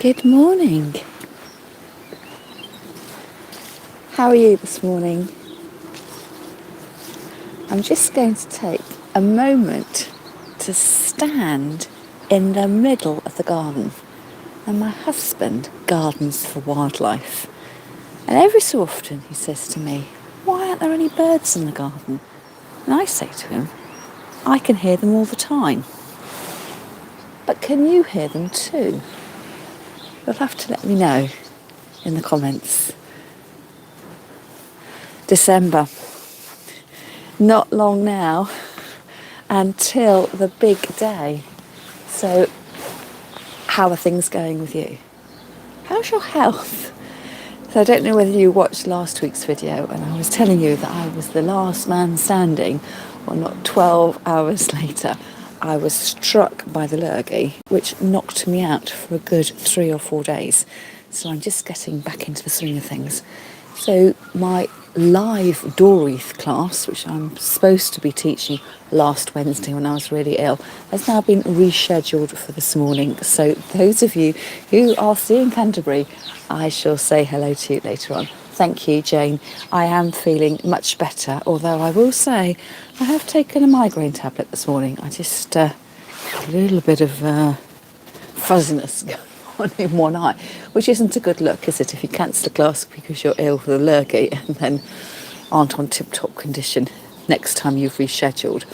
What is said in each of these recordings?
Good morning. How are you this morning? I'm just going to take a moment to stand in the middle of the garden. And my husband gardens for wildlife. And every so often he says to me, "Why aren't there any birds in the garden?" And I say to him, "I can hear them all the time." But can you hear them too? You'll have to let me know in the comments. December. Not long now until the big day. So, how are things going with you? How's your health? So I don't know whether you watched last week's video, and I was telling you that I was the last man standing. Well, not 12 hours later, I was struck by the lurgy, which knocked me out for a good 3 or 4 days. So I'm just getting back into the swing of things. So my live door wreath class, which I'm supposed to be teaching last Wednesday when I was really ill, has now been rescheduled for this morning. So those of you who are seeing Canterbury, I shall say hello to you later on. Thank you, Jane. I am feeling much better, although I will say I have taken a migraine tablet this morning. I just a little bit of fuzziness going on in one eye, which isn't a good look, is it, if you cancel a class because you're ill with a lurgy and then aren't on tip-top condition next time you've rescheduled.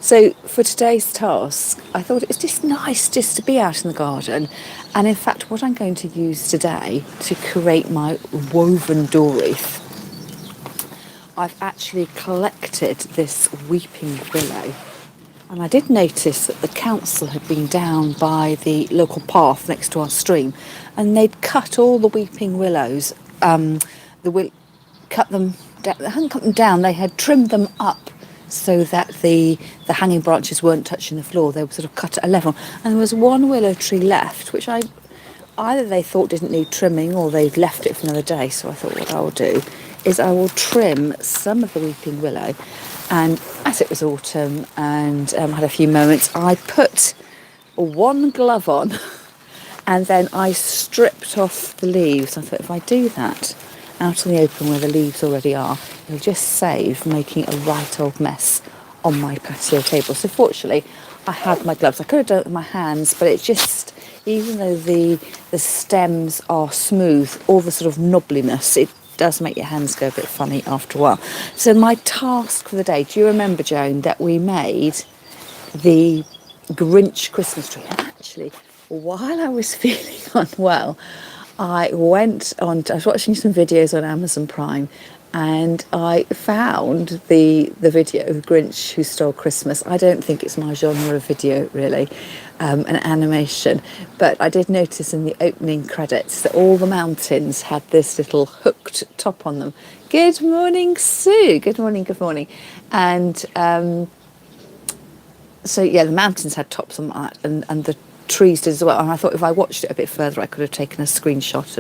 So for today's task, I thought it was just nice just to be out in the garden. And in fact, what I'm going to use today to create my woven door wreath, I've actually collected this weeping willow. And I did notice that the council had been down by the local path next to our stream, and they'd cut all the weeping willows. Cut them down. They hadn't cut them down. They had trimmed them up so that the hanging branches weren't touching the floor. They were sort of cut at a level. And there was one willow tree left, which either they thought didn't need trimming or they'd left it for another day. So I thought what I will do is I will trim some of the weeping willow. And as it was autumn and had a few moments, I put one glove on and then I stripped off the leaves. I thought if I do that out in the open where the leaves already are, it'll just save making a right old mess on my patio table. So fortunately, I had my gloves. I could have done it with my hands, but it just, even though the stems are smooth, all the sort of knobbliness, it does make your hands go a bit funny after a while. So my task for the day, do you remember, Joan, that we made the Grinch Christmas tree? And actually, while I was feeling unwell, I was watching some videos on Amazon Prime, and I found the video of Grinch Who Stole Christmas. I don't think it's my genre of video, really, an animation. But I did notice in the opening credits that all the mountains had this little hooked top on them. Good morning, Sue. Good morning, good morning. And so, yeah, the mountains had tops on that, and the trees did as well. And I thought if I watched it a bit further, I could have taken a screenshot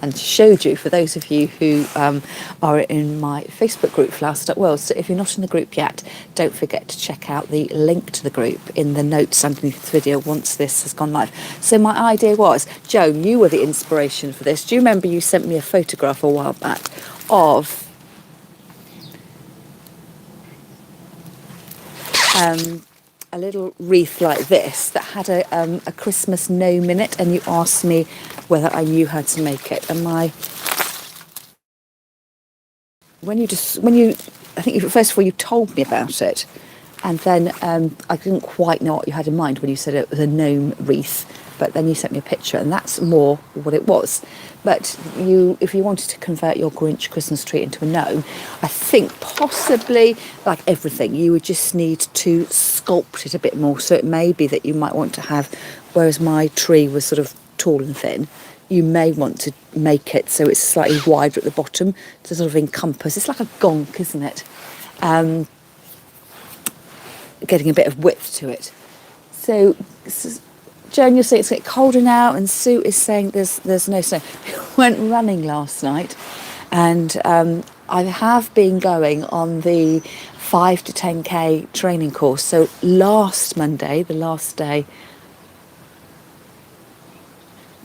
and showed you, for those of you who are in my Facebook group, Florist at World. So if you're not in the group yet, don't forget to check out the link to the group in the notes underneath this video once this has gone live. So my idea was, Joan, you were the inspiration for this. Do you remember you sent me a photograph a while back of a little wreath like this that had a Christmas gnome in it, and you asked me whether I knew how to make it. And I think first of all you told me about it, and then I didn't quite know what you had in mind when you said it was a gnome wreath. But then you sent me a picture, and that's more what it was. But if you wanted to convert your Grinch Christmas tree into a gnome, I think possibly, like everything, you would just need to sculpt it a bit more. So it may be that you might want to have, whereas my tree was sort of tall and thin, you may want to make it so it's slightly wider at the bottom to sort of encompass. It's like a gonk, isn't it? Getting a bit of width to it. So Joan, you're saying it's getting colder now, and Sue is saying there's no snow. We went running last night, and I have been going on the 5 to 10k training course. So last Monday, the last day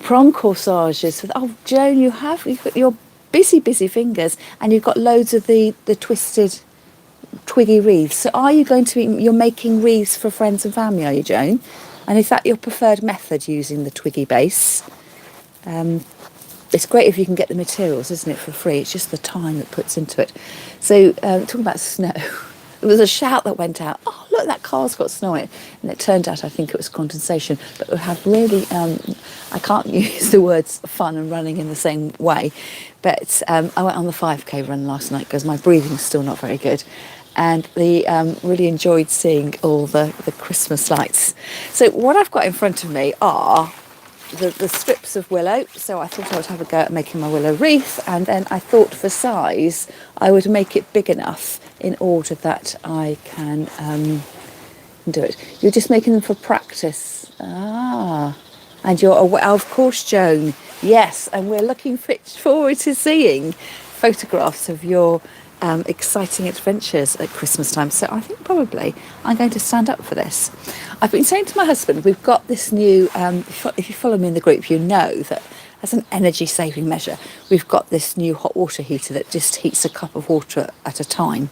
prong corsages. Oh, Joan, you've got your busy fingers, and you've got loads of the twisted twiggy wreaths. So are you going to be, you're making wreaths for friends and family, are you, Joan? And is that your preferred method, using the twiggy base? It's great if you can get the materials, isn't it, for free? It's just the time that puts into it. So talking about snow, there was a shout that went out, oh, look, that car's got snow in it. And it turned out, I think it was condensation. But we have really, I can't use the words fun and running in the same way. But I went on the 5K run last night because my breathing's still not very good. And really enjoyed seeing all the Christmas lights. So what I've got in front of me are the strips of willow. So I thought I would have a go at making my willow wreath, and then I thought for size I would make it big enough in order that I can do it. You're just making them for practice. And you're aware, of course, Joan. Yes, and we're looking forward to seeing photographs of your exciting adventures at Christmas time. So I think probably I'm going to stand up for this. I've been saying to my husband, we've got this new, if you follow me in the group, you know that as an energy saving measure, we've got this new hot water heater that just heats a cup of water at a time.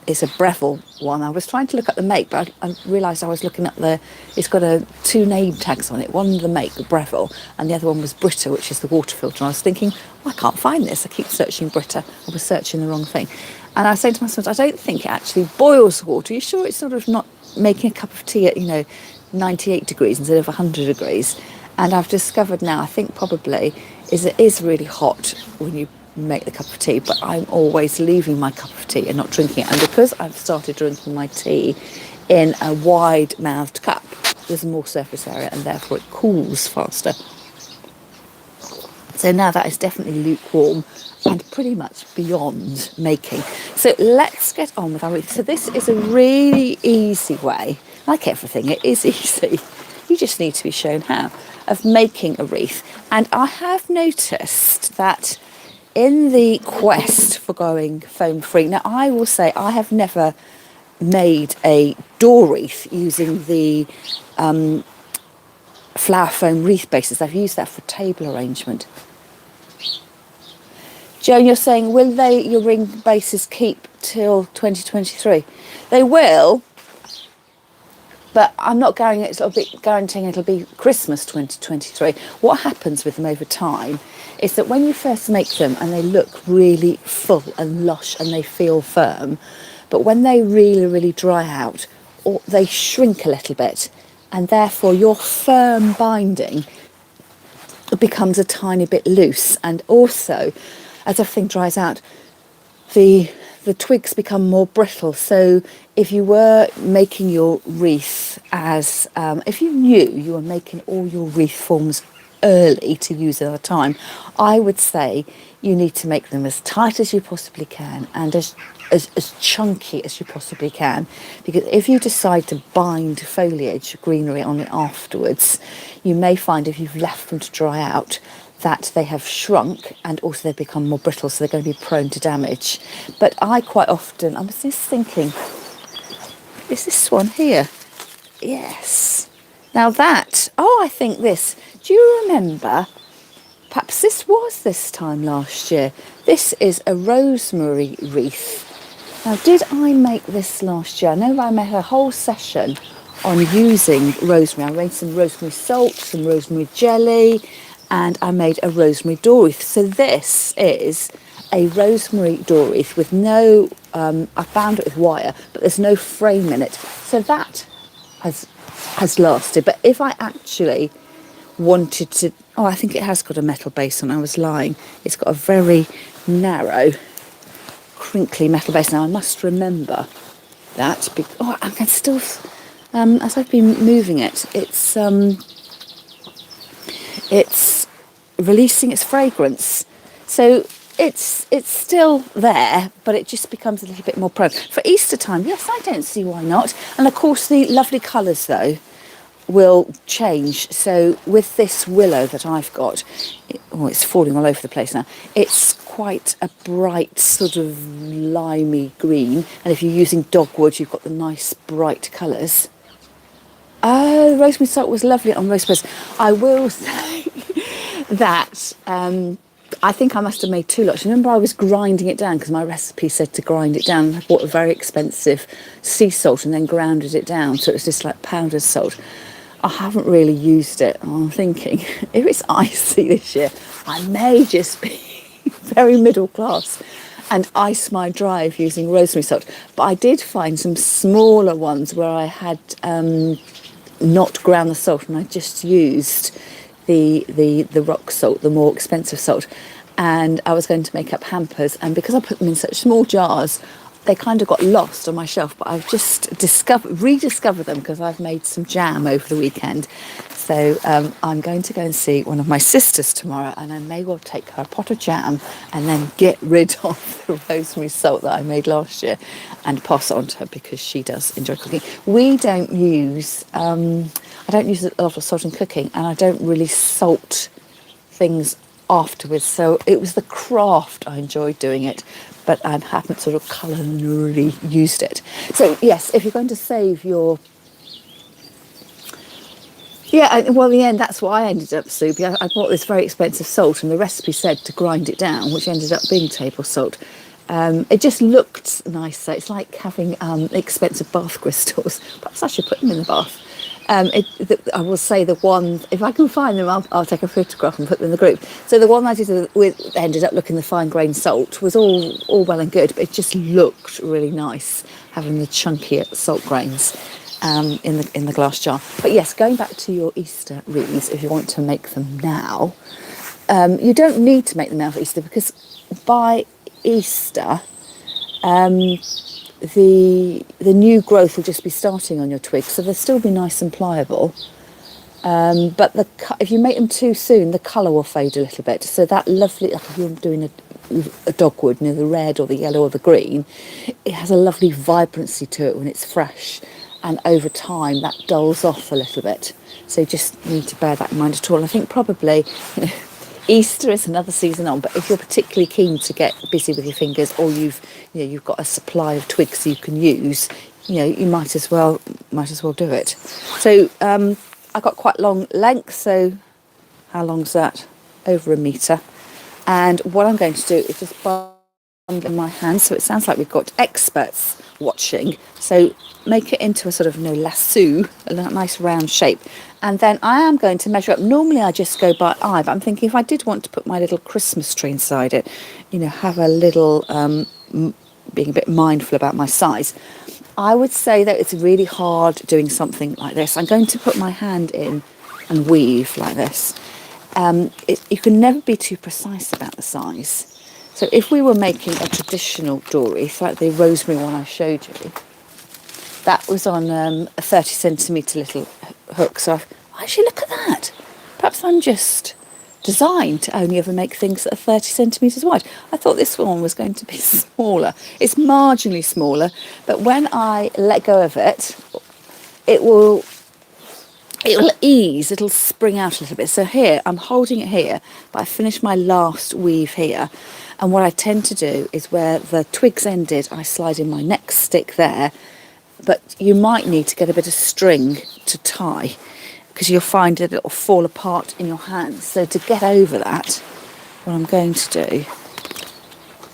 It's a Breville one. I was trying to look at the make, but I realised I was looking at it's got two name tags on it. One the make, the Breville, and the other one was Brita, which is the water filter. And I was thinking, I can't find this. I keep searching Brita. I was searching the wrong thing. And I was saying to myself, I don't think it actually boils water. Are you sure it's sort of not making a cup of tea at, 98 degrees instead of 100 degrees? And I've discovered now, I think probably, it is really hot when you make the cup of tea, but I'm always leaving my cup of tea and not drinking it. And because I've started drinking my tea in a wide-mouthed cup, there's more surface area and therefore it cools faster. So now that is definitely lukewarm and pretty much beyond making. So let's get on with our wreath. So this is a really easy way, like everything, it is easy. You just need to be shown how, of making a wreath. And I have noticed that in the quest for going foam free, now I will say I have never made a door wreath using the flower foam wreath bases. I've used that for table arrangement. Joan, you're saying, will your ring bases keep till 2023? They will, but I'm not guaranteeing it'll be Christmas 2023. What happens with them over time is that when you first make them and they look really full and lush and they feel firm, but when they really, really dry out, or they shrink a little bit, and therefore your firm binding becomes a tiny bit loose. And also, as everything dries out, the twigs become more brittle. So if you were making your wreath if you knew you were making all your wreath forms early to use at a time, I would say you need to make them as tight as you possibly can and as chunky as you possibly can, because if you decide to bind foliage, greenery on it afterwards, you may find if you've left them to dry out that they have shrunk and also they become more brittle, so they're going to be prone to damage. But I quite often, I was just thinking, is this one here? Yes. Now I think this, do you remember, perhaps this was this time last year, this is a rosemary wreath. Now, did I make this last year? I know I made a whole session on using rosemary. I made some rosemary salt, some rosemary jelly, and I made a rosemary door wreath. So this is a rosemary door wreath with no, I bound it with wire, but there's no frame in it. So that has lasted. But if I actually wanted to, I think it has got a metal base on, I was lying. It's got a very narrow, crinkly metal base. Now I must remember that, I can still, as I've been moving it, it's releasing its fragrance. So it's still there, but it just becomes a little bit more prone. For Easter time, yes, I don't see why not. And of course the lovely colours though will change. So with this willow that I've got, it's falling all over the place now, it's quite a bright sort of limey green, and if you're using dogwood you've got the nice bright colours. Oh, rosemary salt was lovely on roast breast. I will say that I think I must have made two lots. Remember, I was grinding it down because my recipe said to grind it down. I bought a very expensive sea salt and then grounded it down, so it was just like powdered salt. I haven't really used it. I'm thinking if it's icy this year, I may just be very middle class and ice my drive using rosemary salt. But I did find some smaller ones where I had not ground the salt and I just used the rock salt, the more expensive salt. And I was going to make up hampers, and because I put them in such small jars, they kind of got lost on my shelf. But I've just rediscovered them because I've made some jam over the weekend. So I'm going to go and see one of my sisters tomorrow, and I may well take her a pot of jam and then get rid of the rosemary salt that I made last year and pass it on to her because she does enjoy cooking. We don't use, I don't use a lot of salt in cooking, and I don't really salt things afterwards. So it was the craft I enjoyed doing it, but I haven't sort of culinarily used it. So yes, if you're going to save your well, in the end, that's what I ended up, Soupy. I bought this very expensive salt, and the recipe said to grind it down, which ended up being table salt. It just looked nicer. It's like having expensive bath crystals. Perhaps I should put them in the bath. I will say the one, if I can find them, I'll take a photograph and put them in the group. So the one I did with ended up looking the fine grain salt was all well and good, but it just looked really nice having the chunkier salt grains in the glass jar. But yes, going back to your Easter wreaths, if you want to make them now, you don't need to make them now for Easter because by Easter, the new growth will just be starting on your twigs, so they'll still be nice and pliable. But if you make them too soon, the colour will fade a little bit. So that lovely, like if you're doing a dogwood, the red or the yellow or the green, it has a lovely vibrancy to it when it's fresh. And over time, that dulls off a little bit. So you just need to bear that in mind at all. And I think probably, Easter is another season on, but if you're particularly keen to get busy with your fingers, or you've got a supply of twigs you can use, you might as well do it. So I got quite long length. So how long's that? Over a metre. And what I'm going to do is just bundle in my hand, so it sounds like we've got experts watching. So make it into a sort of lasso, a nice round shape. And then I am going to measure up. Normally I just go by eye, but I'm thinking if I did want to put my little Christmas tree inside it, have a little, being a bit mindful about my size, I would say that it's really hard doing something like this. I'm going to put my hand in and weave like this. You can never be too precise about the size. So if we were making a traditional door wreath, like the rosemary one I showed you, that was on a 30 centimetre little hook. So actually, look at that. Perhaps I'm just designed to only ever make things that are 30 centimetres wide. I thought this one was going to be smaller. It's marginally smaller, but when I let go of it, it will ease, it'll spring out a little bit. So here, I'm holding it here, but I finished my last weave here. And what I tend to do is where the twigs ended, I slide in my next stick there. But you might need to get a bit of string to tie because you'll find that it'll fall apart in your hands. So to get over that, what I'm going to do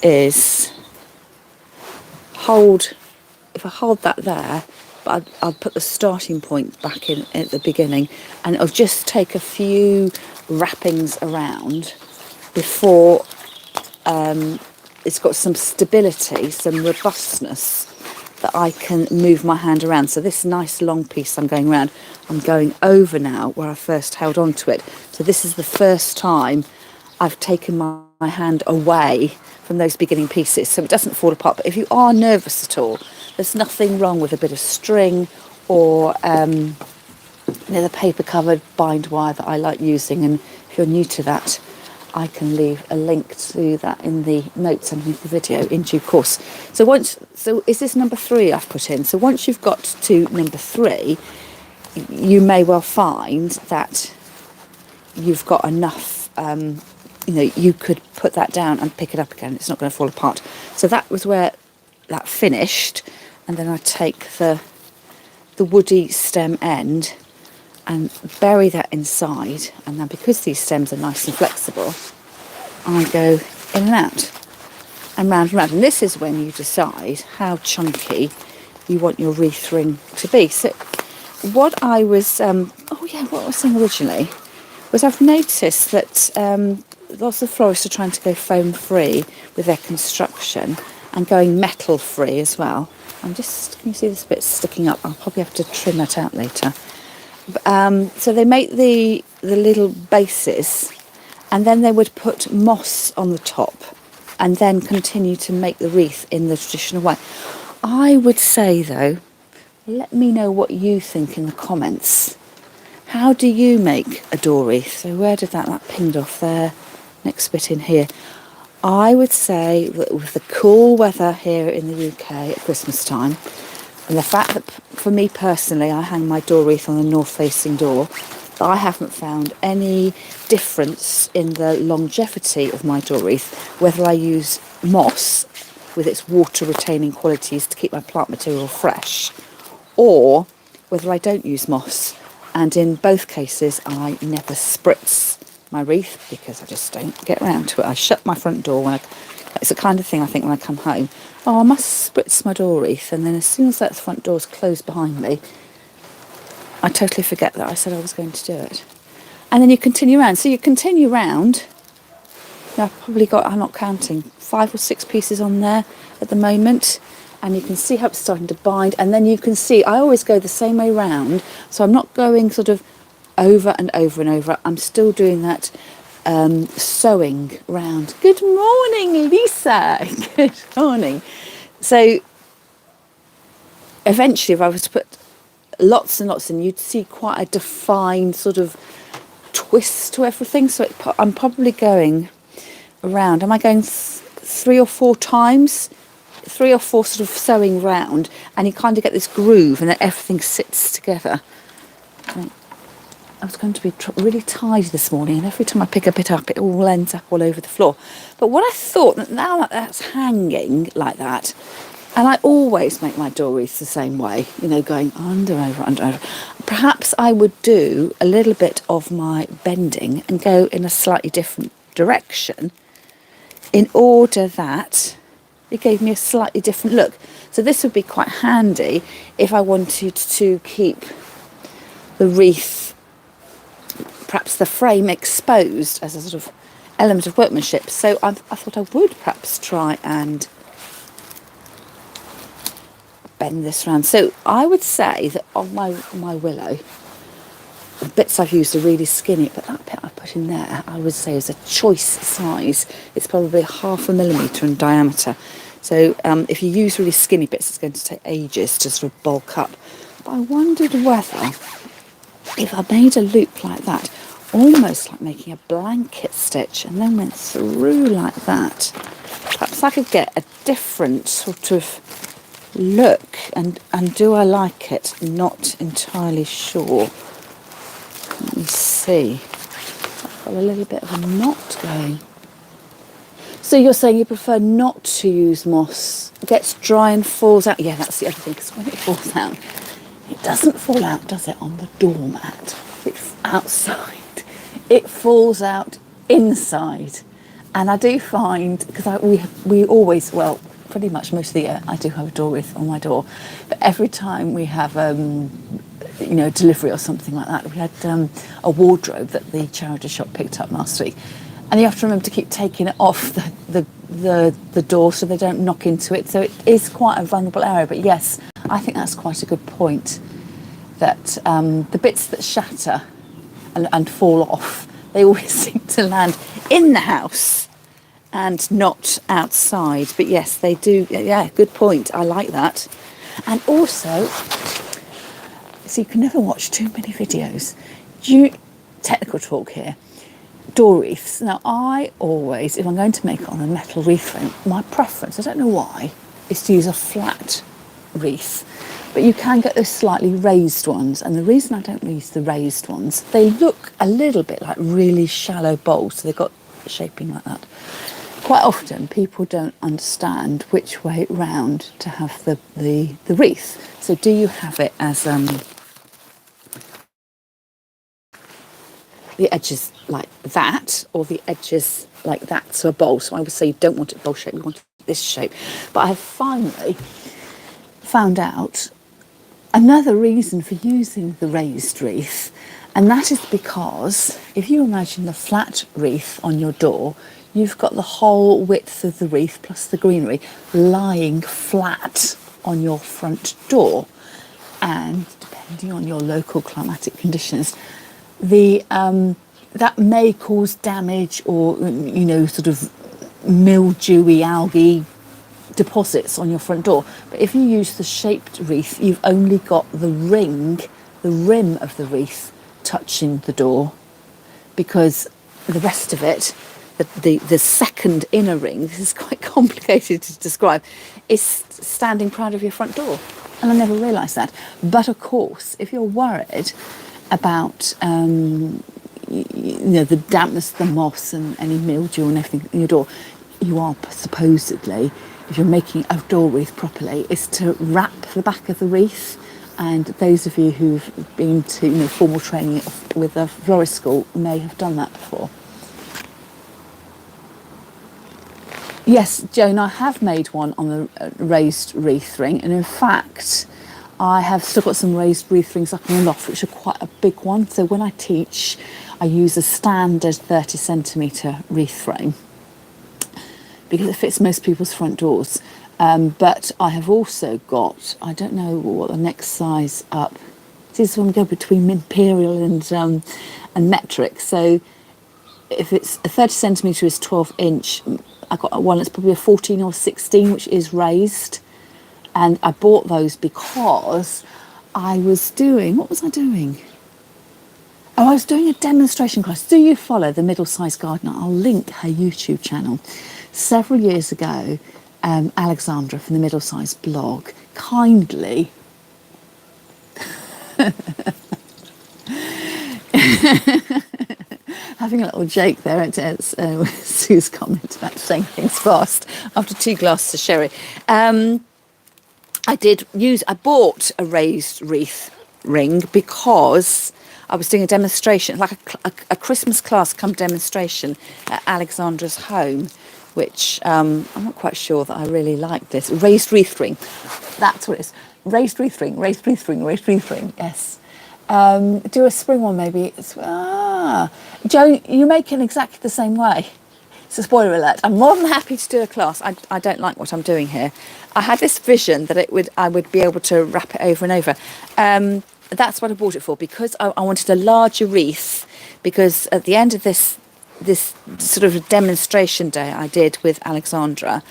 is if I hold that there, but I'll put the starting point back in at the beginning, and it'll just take a few wrappings around before it's got some stability, some robustness that I can move my hand around. So this nice long piece I'm going around, I'm going over now where I first held on to it. So this is the first time I've taken my hand away from those beginning pieces so it doesn't fall apart. But if you are nervous at all, there's nothing wrong with a bit of string or the paper covered bind wire that I like using. And if you're new to that, I can leave a link to that in the notes underneath the video in due course. So is this number 3 I've put in? So once you've got to number 3, you may well find that you've got enough, you could put that down and pick it up again. It's not going to fall apart. So that was where that finished. And then I take the the woody stem end and bury that inside. And then because these stems are nice and flexible, I go in and out and round and round. And this is when you decide how chunky you want your wreath ring to be. So what I was, what I was saying originally was I've noticed that lots of florists are trying to go foam free with their construction and going metal free as well. Can you see this bit sticking up? I'll probably have to trim that out later. So they make the little bases, and then they would put moss on the top and then continue to make the wreath in the traditional way. I would say though, let me know what you think in the comments. How do you make a door wreath? So where did that pinged off there? Next bit in here. I would say that with the cool weather here in the UK at Christmas time, and the fact that for me personally I hang my door wreath on a north facing door, I haven't found any difference in the longevity of my door wreath, whether I use moss with its water retaining qualities to keep my plant material fresh, or whether I don't use moss. And in both cases I never spritz my wreath because I just don't get round to it. I shut my front door it's the kind of thing I think when I come home, I must spritz my door wreath, and then as soon as that front door's closed behind me, I totally forget that I said I was going to do it. And then you continue round. So you continue round. I've probably got, I'm not counting, 5 or 6 pieces on there at the moment. And you can see how it's starting to bind. And then you can see, I always go the same way round. So I'm not going sort of over and over and over. I'm still doing that sewing round. Good morning, Lisa. Good morning. So eventually, if I was to put lots and lots in, you'd see quite a defined sort of twist to everything. So I'm probably going around. Am I going 3 or 4 times? 3 or 4 sort of sewing round, and you kind of get this groove, and then everything sits together. I was going to be really tidy this morning, and every time I pick a bit up, it all ends up all over the floor. But what I thought, that now that that's hanging like that, and I always make my door wreaths the same way, going under, over, under, over. Perhaps I would do a little bit of my bending and go in a slightly different direction in order that it gave me a slightly different look. So this would be quite handy if I wanted to keep the wreath, perhaps the frame, exposed as a sort of element of workmanship. So I thought I would perhaps try and bend this round. So I would say that on my willow, the bits I've used are really skinny, but that bit I put in there, I would say is a choice size. It's probably 0.5 millimetre in diameter. So if you use really skinny bits, it's going to take ages to sort of bulk up. But I wondered whether, if I made a loop like that, almost like making a blanket stitch, and then went through like that, perhaps I could get a different sort of look. And do I like it? Not entirely sure. Let me see. I've got a little bit of a knot going. So you're saying you prefer not to use moss? It gets dry and falls out. Yeah, that's the other thing, because when it falls out, it doesn't fall out, does it, on the doormat? It's outside. It falls out inside. And I do find, because we always, well, pretty much most of the year, I do have a door wreath on my door. But every time we have delivery or something like that, we had a wardrobe that the charity shop picked up last week. And you have to remember to keep taking it off the door so they don't knock into it. So it is quite a vulnerable area. But yes, I think that's quite a good point, that the bits that shatter and fall off, they always seem to land in the house and not outside. But yes, they do. Yeah, good point. I like that. And also, so you can never watch too many videos. Technical talk here. Door wreaths. Now, I always, if I'm going to make it on a metal wreath frame, my preference, I don't know why, is to use a flat wreath. But you can get those slightly raised ones. And the reason I don't use the raised ones, they look a little bit like really shallow bowls. So they've got shaping like that. quite often people don't understand which way round to have the wreath. So do you have it as the edges like that, or the edges like that, so a bowl? So I would say you don't want it bowl shape, you want it this shape. But I have finally found out another reason for using the raised wreath, and that is because if you imagine the flat wreath on your door, you've got the whole width of the wreath plus the greenery lying flat on your front door. And depending on your local climatic conditions, that may cause damage, or sort of mildewy algae deposits on your front door. But if you use the shaped wreath, you've only got the rim of the wreath touching the door, because the rest of it, the second inner ring, this is quite complicated to describe, is standing proud of your front door. And I never realised that. But of course, if you're worried about the dampness, the moss and any mildew and everything in your door, you are supposedly, if you're making a door wreath properly, is to wrap the back of the wreath. And those of you who've been to formal training with a florist school may have done that before. Yes, Joan, I have made one on the raised wreath ring, and in fact I have still got some raised wreath rings up in the loft, which are quite a big one. So when I teach, I use a standard 30 centimetre wreath frame because it fits most people's front doors. But I have also got, I don't know what the next size up, this is when we go between imperial and metric. So if it's a 30 centimetre is 12 inch, I've got one that's probably a 14 or 16, which is raised. And I bought those because I was doing, what was I doing? Oh, I was doing a demonstration class. Do you follow the middle-sized gardener? I'll link her YouTube channel. Several years ago, Alexandra from the middle-sized blog kindly having a little joke there at Sue's comment about saying things fast after 2 glasses of sherry. I bought a raised wreath ring because I was doing a demonstration, like a Christmas class come demonstration at Alexandra's home, which I'm not quite sure that I really like this. Raised wreath ring, that's what it is. Raised wreath ring, raised wreath ring, raised wreath ring, yes. Do a spring one maybe. Joe, you make it exactly the same way. So spoiler alert, I'm more than happy to do a class. I don't like what I'm doing here. I had this vision that I would be able to wrap it over and over. That's what I bought it for, because I wanted a larger wreath, because at the end of this sort of demonstration day I did with Alexandra,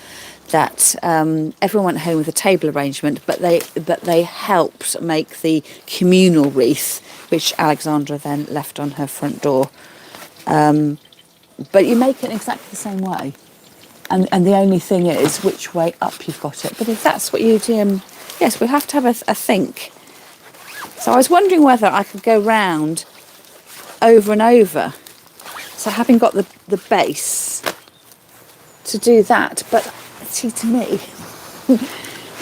that everyone went home with a table arrangement, but they helped make the communal wreath, which Alexandra then left on her front door. But you make it exactly the same way, and the only thing is which way up you've got it. But if that's what you do, yes, we have to have a think. So I was wondering whether I could go round over and over. So having got the base to do that, but see, to me,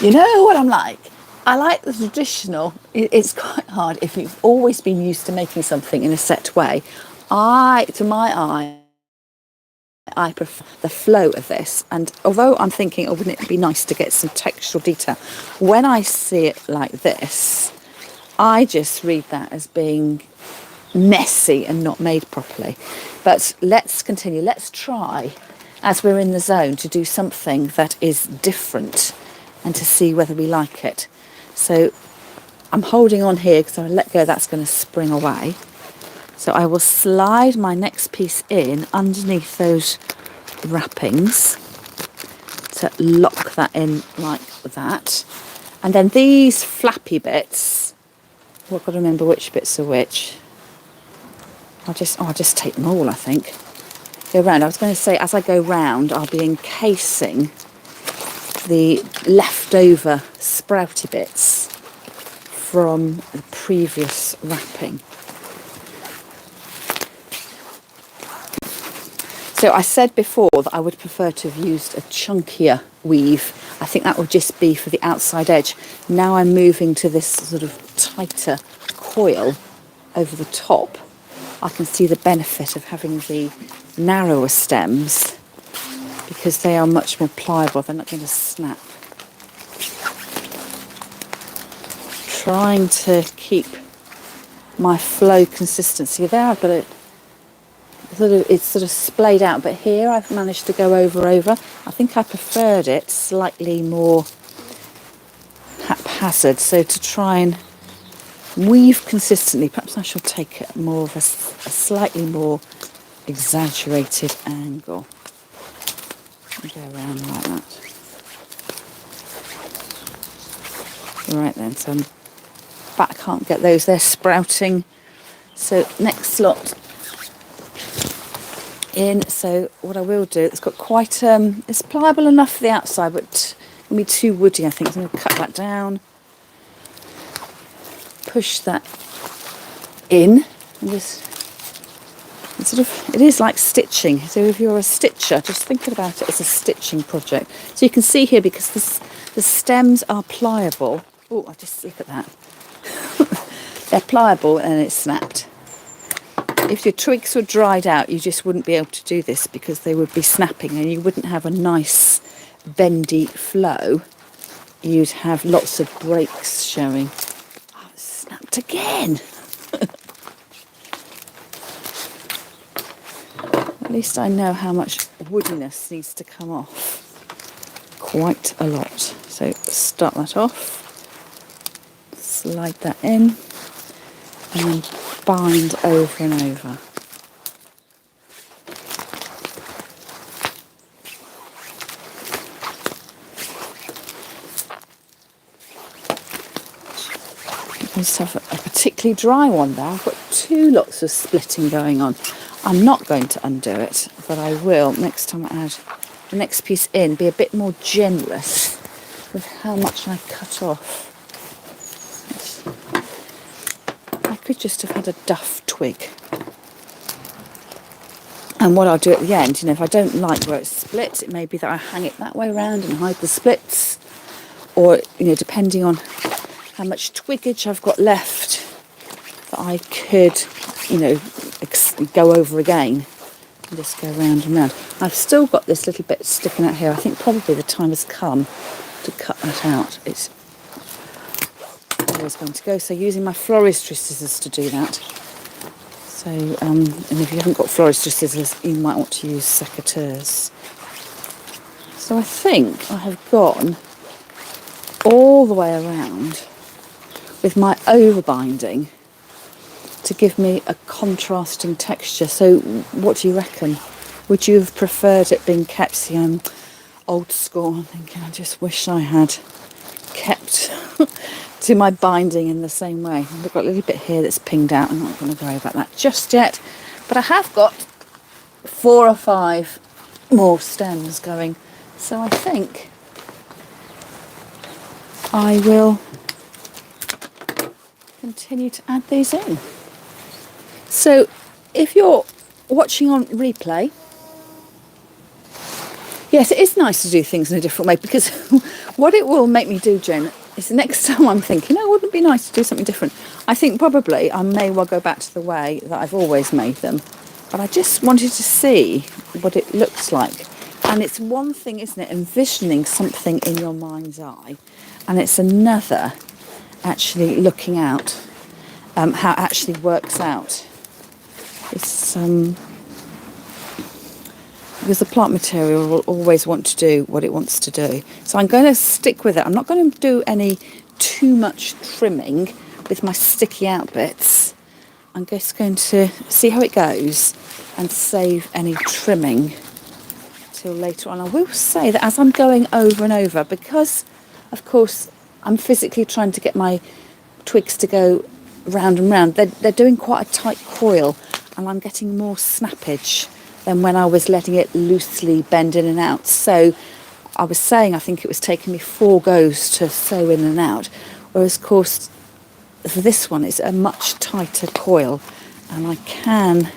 you know what I'm like. I like the traditional. It's quite hard if you've always been used to making something in a set way. To my eye, I prefer the flow of this. And although I'm thinking, oh, wouldn't it be nice to get some textural detail? When I see it like this, I just read that as being messy and not made properly. But let's continue. Let's try, as we're in the zone, to do something that is different and to see whether we like it. So I'm holding on here because if I let go, that's going to spring away. So I will slide my next piece in underneath those wrappings to lock that in like that. And then these flappy bits, well, I've got to remember which bits are which. I'll just take them all, I think. Go round. I was going to say, as I go round, I'll be encasing the leftover sprouty bits from the previous wrapping. So I said before that I would prefer to have used a chunkier weave. I think that would just be for the outside edge. Now I'm moving to this sort of tighter coil over the top. I can see the benefit of having the narrower stems because they are much more pliable. They're not going to snap. Trying to keep my flow consistency there. I've got it it's sort of splayed out, but here I've managed to go over. I think I preferred it slightly more haphazard, so to try and weave consistently, perhaps I shall take more of a slightly more exaggerated angle and go around like that. Right then, so but I can't get those, they're sprouting. So next slot in, so what I will do, it's got quite, it's pliable enough for the outside, but it's going to be too woody, I think. So I'm going to cut that down, push that in, and just, it is like stitching. So if you're a stitcher, just thinking about it as a stitching project. So you can see here, because the stems are pliable. Oh, I just look at that. They're pliable and it's snapped. If your twigs were dried out, you just wouldn't be able to do this because they would be snapping and you wouldn't have a nice bendy flow. You'd have lots of breaks showing. Oh, it's snapped again. At least I know how much woodiness needs to come off. Quite a lot. So start that off. Slide that in. And then bind over and over. I just have a particularly dry one there. I've got two lots of splitting going on. I'm not going to undo it, but I will next time I add the next piece in, be a bit more generous with how much I cut off. I could just have had a duff twig. And what I'll do at the end, if I don't like where it's split, it may be that I hang it that way around and hide the splits, or depending on how much twiggage I've got left, that I could go over again and just go round and round. I've still got this little bit sticking out here. I think probably the time has come to cut that out. It's always going to go. So using my floristry scissors to do that. So, and if you haven't got floristry scissors, you might want to use secateurs. So I think I have gone all the way around with my overbinding to give me a contrasting texture. So what do you reckon? Would you have preferred it being kept? See, I'm old school. I'm thinking I just wish I had kept to my binding in the same way. I've got a little bit here that's pinged out. I'm not going to worry about that just yet. But I have got 4 or 5 more stems going. So I think I will continue to add these in. So if you're watching on replay, yes, it is nice to do things in a different way, because what it will make me do, Jen, is the next time I'm thinking, oh, wouldn't it be nice to do something different? I think probably I may well go back to the way that I've always made them. But I just wanted to see what it looks like. And it's one thing, isn't it, envisioning something in your mind's eye. And it's another actually looking out how it actually works out. It's because the plant material will always want to do what it wants to do. So I'm going to stick with it. I'm not going to do any too much trimming with my sticky out bits. I'm just going to see how it goes and save any trimming till later on. I will say that as I'm going over and over, because of course I'm physically trying to get my twigs to go round and round, they're doing quite a tight coil, and I'm getting more snappage than when I was letting it loosely bend in and out. So I was saying I think it was taking me 4 goes to sew in and out, whereas of course for this one it's a much tighter coil, and I can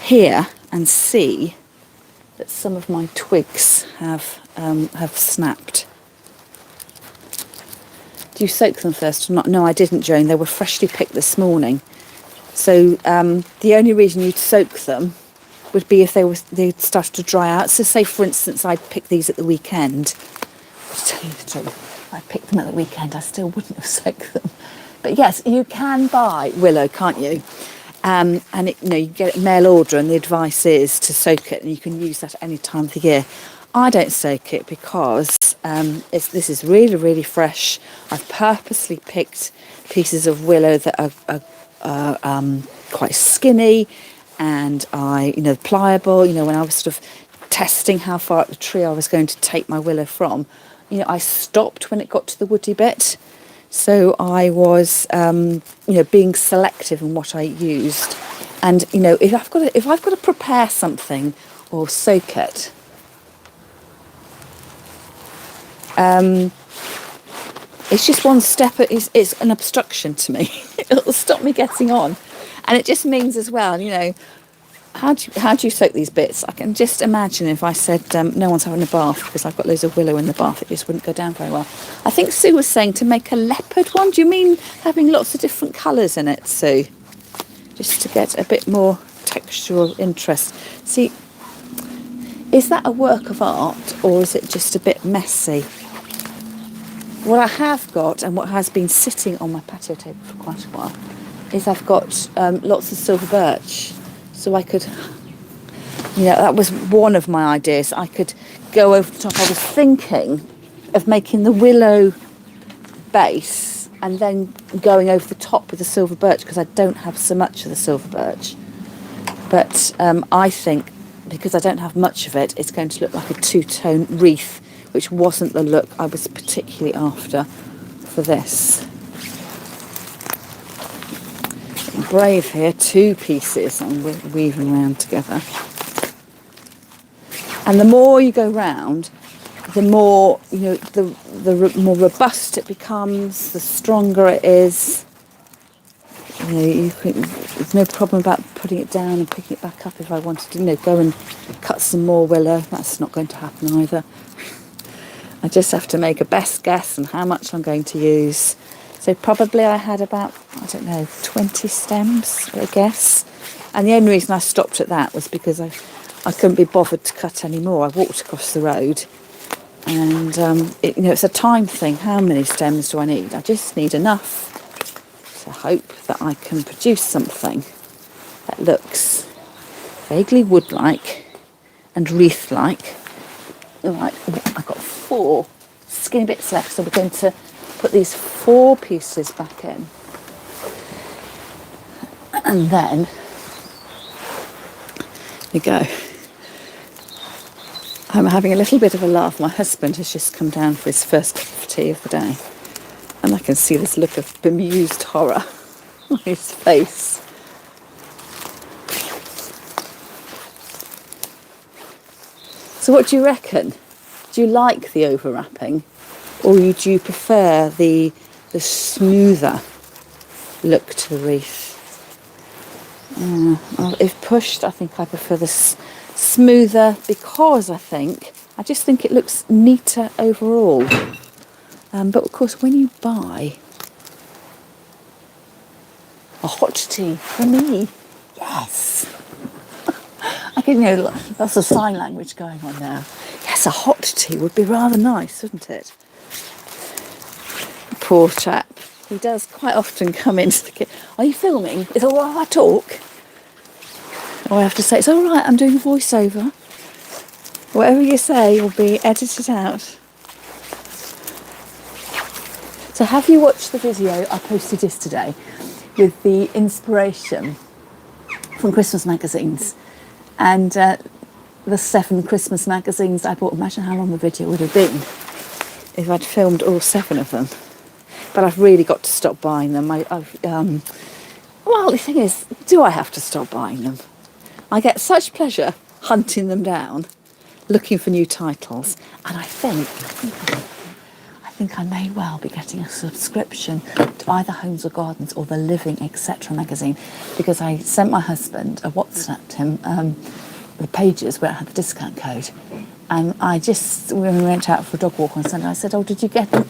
hear and see that some of my twigs have snapped. Do you soak them first or not? No, I didn't, Joan. They were freshly picked this morning. So the only reason you'd soak them would be if they'd started to dry out. So say, for instance, I'd picked these at the weekend. To tell you the truth, I picked them at the weekend, I still wouldn't have soaked them. But yes, you can buy willow, can't you? And you get it mail order, and the advice is to soak it, and you can use that at any time of the year. I don't soak it because this is really, really fresh. I've purposely picked pieces of willow that are quite skinny, and pliable. When I was sort of testing how far up the tree I was going to take my willow from, I stopped when it got to the woody bit. So I was, being selective in what I used. And if I've got to prepare something or soak it, it's just one step. It's an obstruction to me. It'll stop me getting on, and it just means as well, how do you soak these bits? I can just imagine if I said no one's having a bath because I've got loads of willow in the bath, it just wouldn't go down very well. I think Sue was saying to make a leopard one. Do you mean having lots of different colours in it, Sue? Just to get a bit more textural interest. See, is that a work of art or is it just a bit messy? What I have got, and what has been sitting on my patio table for quite a while, is I've got lots of silver birch. So I could, that was one of my ideas. I could go over the top. I was thinking of making the willow base and then going over the top with the silver birch, because I don't have so much of the silver birch. But I think, because I don't have much of it, it's going to look like a two-tone wreath, which wasn't the look I was particularly after for this. Brave here, 2 pieces I'm weaving around together. And the more you go round, the more, the more robust it becomes, the stronger it is. There's no problem about putting it down and picking it back up if I wanted to, go and cut some more willow. That's not going to happen either. I just have to make a best guess on how much I'm going to use. So probably I had about, 20 stems, I guess. And the only reason I stopped at that was because I couldn't be bothered to cut any more. I walked across the road, and it's a time thing. How many stems do I need? I just need enough to hope that I can produce something that looks vaguely wood-like and wreath-like. Right, I've got 4 skinny bits left, so we're going to put these 4 pieces back in, and then we go. I'm having a little bit of a laugh. My husband has just come down for his first cup of tea of the day, and I can see this look of bemused horror on his face. So what do you reckon? Do you like the overwrapping, or do you prefer the smoother look to the wreath? If pushed, I think I prefer the smoother, because I just think it looks neater overall. But of course, when you buy a hot tea for me, yes. I can, that's the sign language going on now. Yes, a hot tea would be rather nice, wouldn't it? Poor chap. He does quite often come into the kitchen. Are you filming? Is it all right if I talk? Or I have to say, it's all right, I'm doing a voiceover. Whatever you say will be edited out. So have you watched the video I posted yesterday with the inspiration from Christmas magazines? And the 7 Christmas magazines I bought. Imagine how long the video would have been if I'd filmed all 7 of them. But I've really got to stop buying them. Well, the thing is, do I have to stop buying them? I get such pleasure hunting them down, looking for new titles, and I think I may well be getting a subscription to either Homes or Gardens or the Living Etc. magazine, because I sent my husband, I WhatsApped him the pages where it had the discount code. And when we went out for a dog walk on Sunday, I said, "Oh, did you get them?"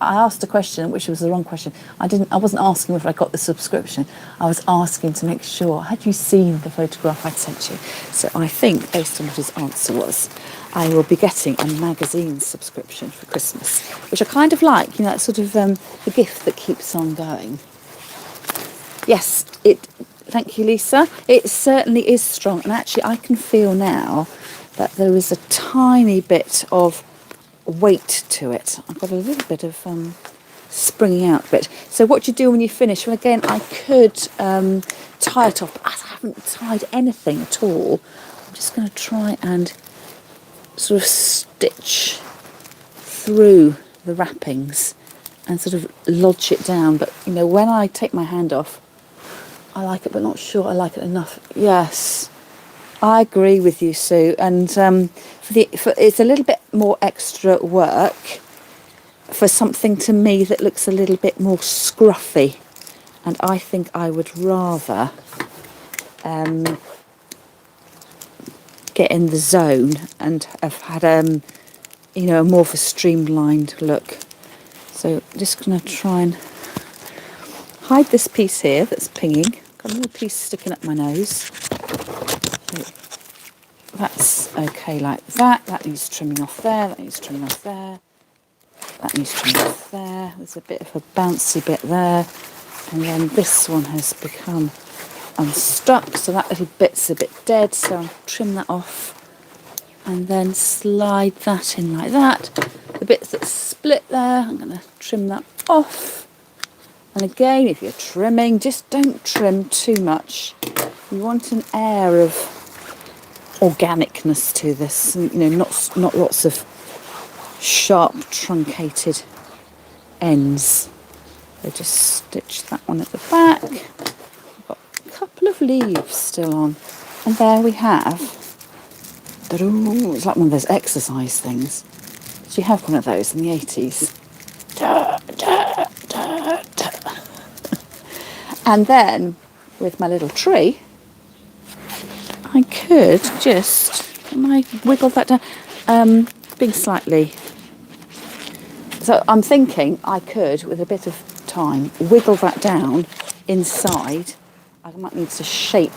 I asked a question, which was the wrong question. I wasn't asking if I got the subscription. I was asking to make sure, had you seen the photograph I'd sent you? So I think, based on what his answer was, I will be getting a magazine subscription for Christmas, which I kind of like, that sort of the gift that keeps on going. Yes, thank you, Lisa. It certainly is strong. And actually, I can feel now that there is a tiny bit of weight to it. I've got a little bit of springing out bit. So what do you do when you finish? Well, again, I could tie it off, but as I haven't tied anything at all, I'm just going to try and sort of stitch through the wrappings and sort of lodge it down. But, when I take my hand off, I like it, but not sure I like it enough. Yes, I agree with you, Sue. And it's a little bit more extra work for something to me that looks a little bit more scruffy. And I think I would rather get in the zone and have had a more of a streamlined look. So I'm just going to try and hide this piece here that's pinging. Got a little piece sticking up my nose. So that's okay like that. That needs trimming off there. That needs trimming off there. That needs trimming off there. There's a bit of a bouncy bit there. And then this one has become unstuck. So that little bit's a bit dead. So I'll trim that off. And then slide that in like that. The bits that split there, I'm going to trim that off. And again, if you're trimming, just don't trim too much. You want an air of organicness to this, not lots of sharp, truncated ends. So just stitch that one at the back. I've got a couple of leaves still on. And there we have, it's like one of those exercise things. Did you have one of those in the 80s? And then, with my little tree, I could can I wiggle that down? Being slightly... So I'm thinking I could, with a bit of time, wiggle that down inside. I might need to shape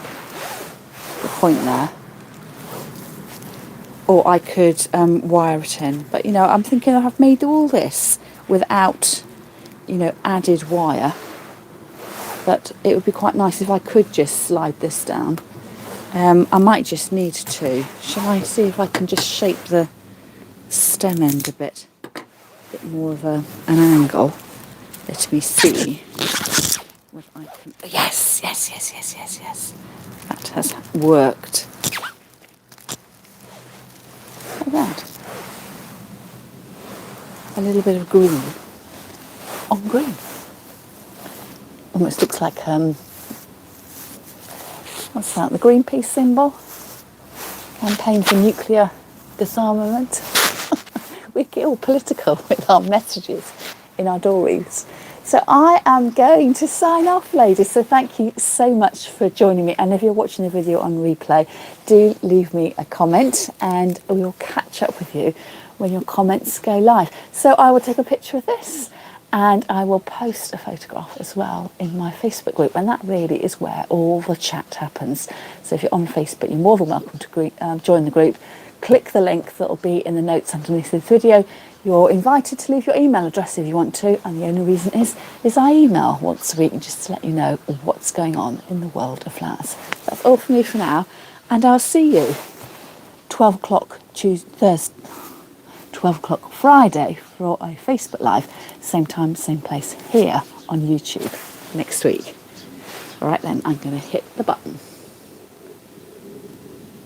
the point there. Or I could wire it in. But, I'm thinking I've made all this without, added wire. But it would be quite nice if I could just slide this down. I might just need to. Shall I see if I can just shape the stem end a bit more of an angle? Let me see. What I can, yes. That has worked. Look at that. A little bit of green on green. Almost looks like, what's that, the Greenpeace symbol? Campaign for nuclear disarmament. We get all political with our messages in our door wreaths. So I am going to sign off, ladies. So thank you so much for joining me. And if you're watching the video on replay, do leave me a comment and we'll catch up with you when your comments go live. So I will take a picture of this. And I will post a photograph as well in my Facebook group. And that really is where all the chat happens. So if you're on Facebook, you're more than welcome to join the group. Click the link that will be in the notes underneath this video. You're invited to leave your email address if you want to. And the only reason is I email once a week just to let you know what's going on in the world of flowers. That's all from me for now. And I'll see you 12 o'clock Thursday. 12 o'clock Friday for a Facebook Live, same time, same place here on YouTube next week. All right then, I'm going to hit the button.